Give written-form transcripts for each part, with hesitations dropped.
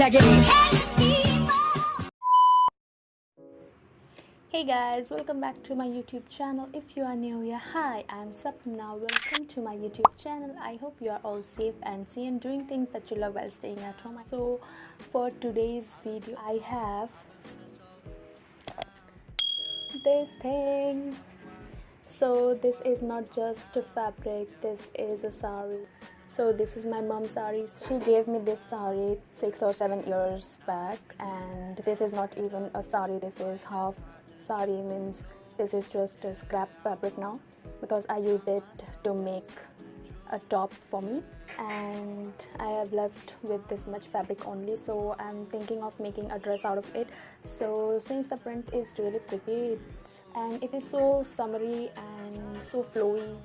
Hey guys, welcome back to my YouTube channel. If you are new here, hi, I'm Sapna. Welcome to my YouTube channel. I hope you are all safe and sane, doing things that you love while staying at home. So for today's video, I have this thing. So this is not just a fabric, this is a sari. So this is my mom's sari. She gave me this sari 6 or 7 years back, and this is not even a sari, this is half sari, means this is just a scrap fabric now, because I used it to make a top for me and I have left with this much fabric only, so I'm thinking of making a dress out of it. So since the print is really pretty, and it is so summery and so flowy,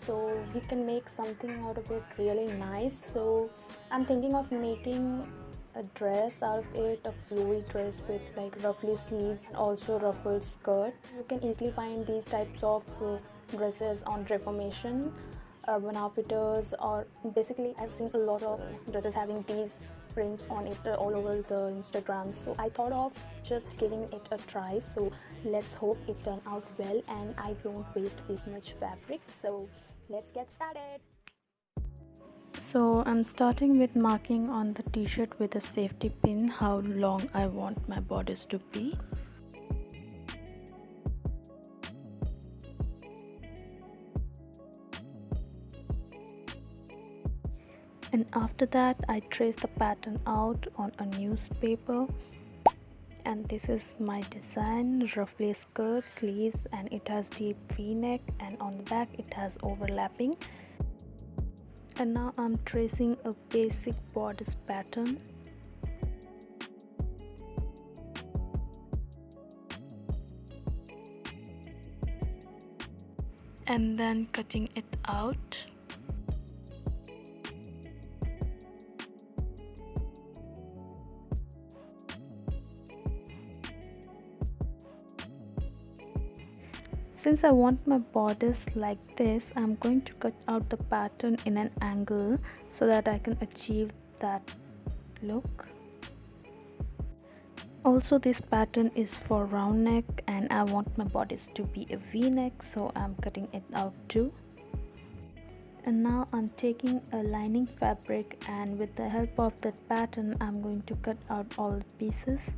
so we can make something out of it really nice. So I'm thinking of making a dress out of it, a flowy dress with like ruffly sleeves and also ruffled skirt. You can easily find these types of dresses on Reformation, Urban Outfitters, or basically I've seen a lot of dresses having these prints on it all over the Instagram. So I thought of just giving it a try. So let's hope it turn out well and I don't waste this much fabric. So let's get started. So I'm starting with marking on the t-shirt with a safety pin how long I want my bodice to be. And after that I trace the pattern out on a newspaper, and this is my design: ruffly skirt, sleeves, and it has deep v-neck, and on the back it has overlapping. And now I'm tracing a basic bodice pattern. And then cutting it out. Since I want my bodice like this, I'm going to cut out the pattern in an angle so that I can achieve that look. Also, this pattern is for round neck and I want my bodice to be a v-neck, so I'm cutting it out too. And now I'm taking a lining fabric, and with the help of that pattern I'm going to cut out all the pieces.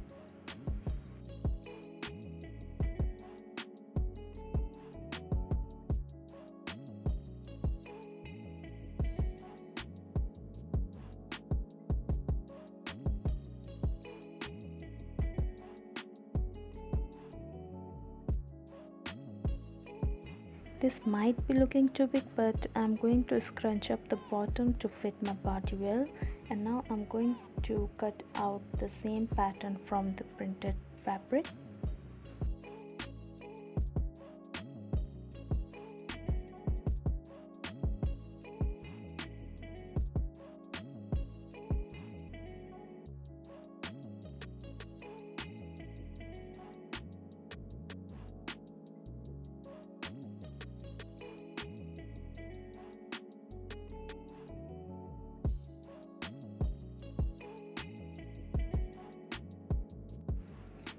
This might be looking too big, but I'm going to scrunch up the bottom to fit my body well. And now I'm going to cut out the same pattern from the printed fabric.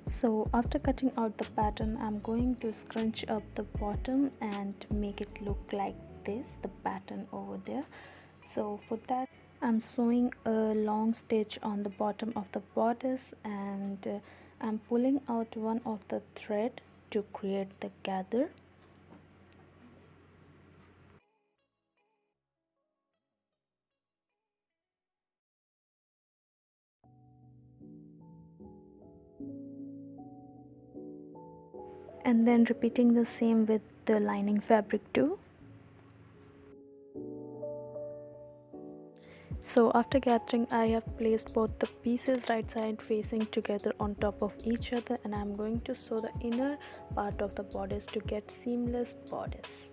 So after cutting out the pattern, I'm going to scrunch up the bottom and make it look like this, the pattern over there. So for that I'm sewing a long stitch on the bottom of the bodice, and I'm pulling out one of the thread to create the gather. And then repeating the same with the lining fabric too. So after gathering, I have placed both the pieces right side facing together on top of each other, and I'm going to sew the inner part of the bodice to get seamless bodice.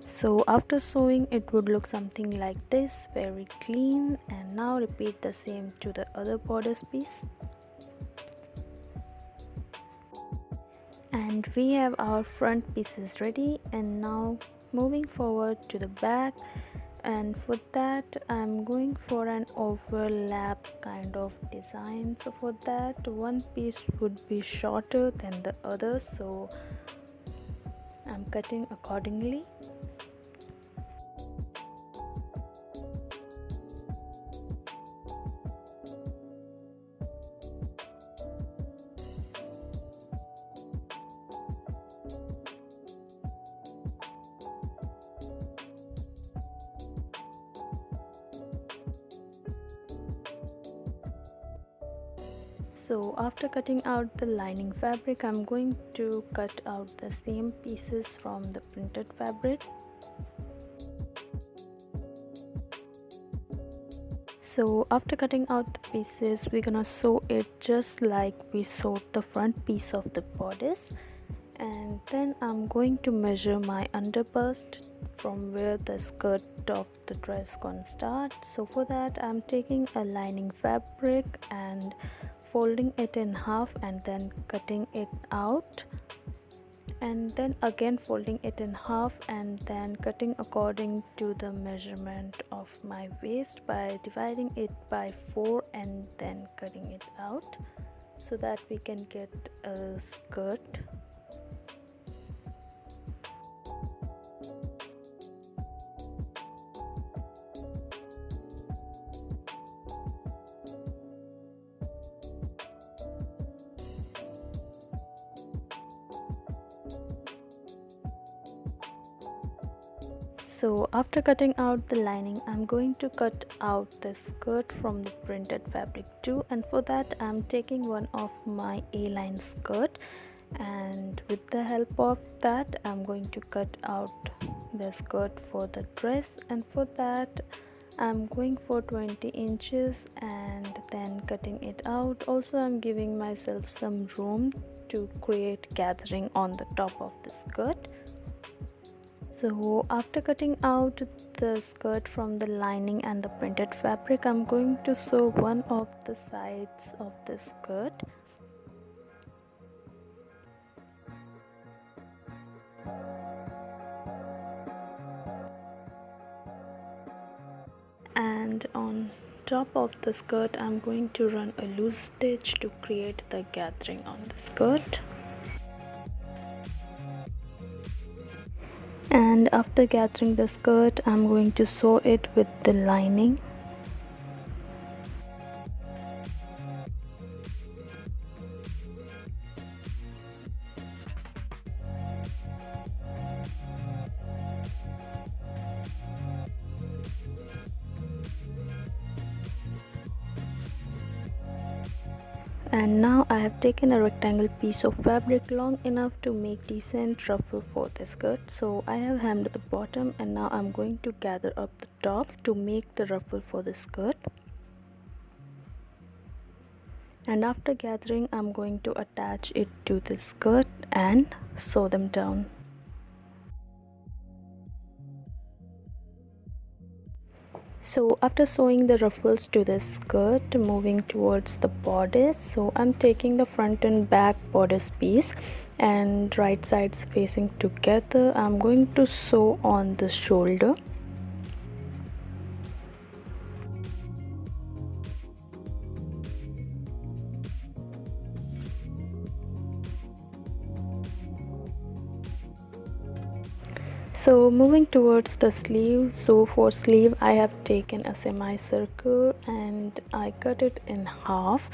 So after sewing, it would look something like this, very clean. And now repeat the same to the other bodice piece. And we have our front pieces ready, and now moving forward to the back, and for that I'm going for an overlap kind of design. So for that, one piece would be shorter than the other, so I'm cutting accordingly. So after cutting out the lining fabric, I'm going to cut out the same pieces from the printed fabric. So after cutting out the pieces, we're gonna sew it just like we sewed the front piece of the bodice. And then I'm going to measure my underbust from where the skirt of the dress gonna start. So for that, I'm taking a lining fabric and folding it in half and then cutting it out, and then again folding it in half and then cutting according to the measurement of my waist by dividing it by 4 and then cutting it out so that we can get a skirt. So after cutting out the lining, I'm going to cut out the skirt from the printed fabric too, and for that I'm taking one of my A-line skirt, and with the help of that I'm going to cut out the skirt for the dress, and for that I'm going for 20 inches and then cutting it out. Also, I'm giving myself some room to create gathering on the top of the skirt. So after cutting out the skirt from the lining and the printed fabric, I'm going to sew one of the sides of the skirt. And on top of the skirt, I'm going to run a loose stitch to create the gathering on the skirt. And after gathering the skirt, I'm going to sew it with the lining. And now I have taken a rectangle piece of fabric long enough to make decent ruffle for the skirt. So I have hemmed the bottom, and now I'm going to gather up the top to make the ruffle for the skirt. And after gathering, I'm going to attach it to the skirt and sew them down. So after sewing the ruffles to the skirt, moving towards the bodice, so I'm taking the front and back bodice piece and right sides facing together. I'm going to sew on the shoulder. So moving towards the sleeve, so for sleeve I have taken a semicircle and I cut it in half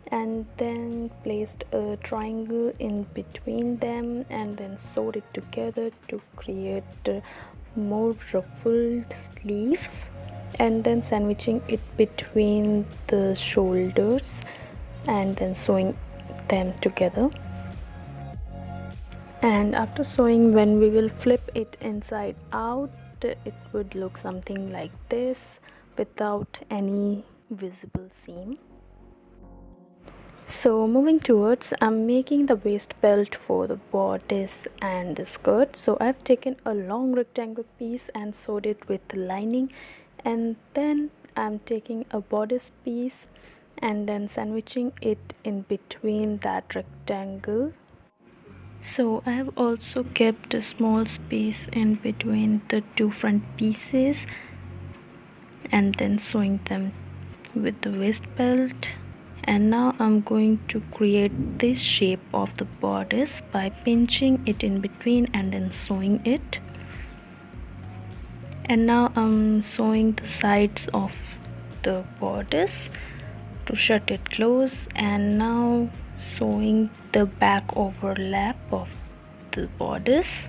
and then placed a triangle in between them and then sewed it together to create more ruffled sleeves, and then sandwiching it between the shoulders and then sewing them together. And after sewing, when we will flip it inside out, it would look something like this without any visible seam. So moving towards, I'm making the waist belt for the bodice and the skirt. So I've taken a long rectangle piece and sewed it with the lining, and then I'm taking a bodice piece and then sandwiching it in between that rectangle. So I have also kept a small space in between the two front pieces and then sewing them with the waist belt. And now I'm going to create this shape of the bodice by pinching it in between and then sewing it. And now I'm sewing the sides of the bodice to shut it close, and now sewing the back overlap of the bodice.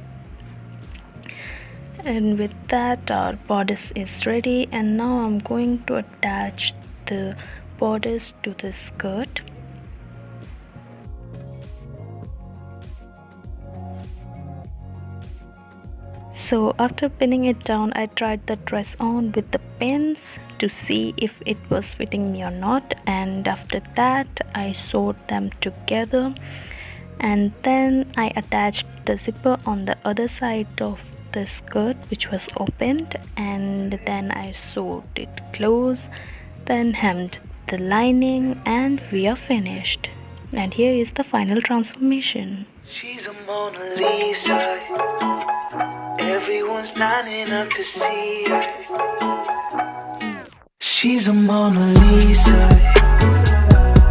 And with that, our bodice is ready, and now I'm going to attach the bodice to the skirt. So after pinning it down, I tried the dress on with the pins to see if it was fitting me or not, and after that I sewed them together, and then I attached the zipper on the other side of the skirt which was opened, and then I sewed it close, then hemmed the lining, and we are finished. And here is the final transformation. She's a Mona Lisa. Everyone's lining up to see her. She's a Mona Lisa.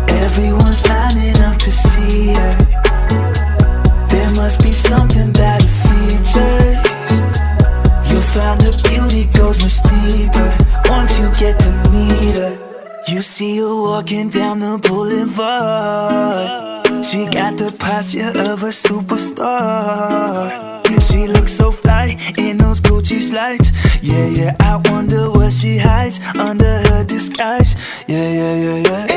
Everyone's lining up to see her. There must be something about her features. You'll find her beauty goes much deeper once you get to meet her. You see her walking down the boulevard. She got the posture of a superstar. She looks so fly in those Gucci slides. Yeah, I wonder what she hides under her disguise. Yeah.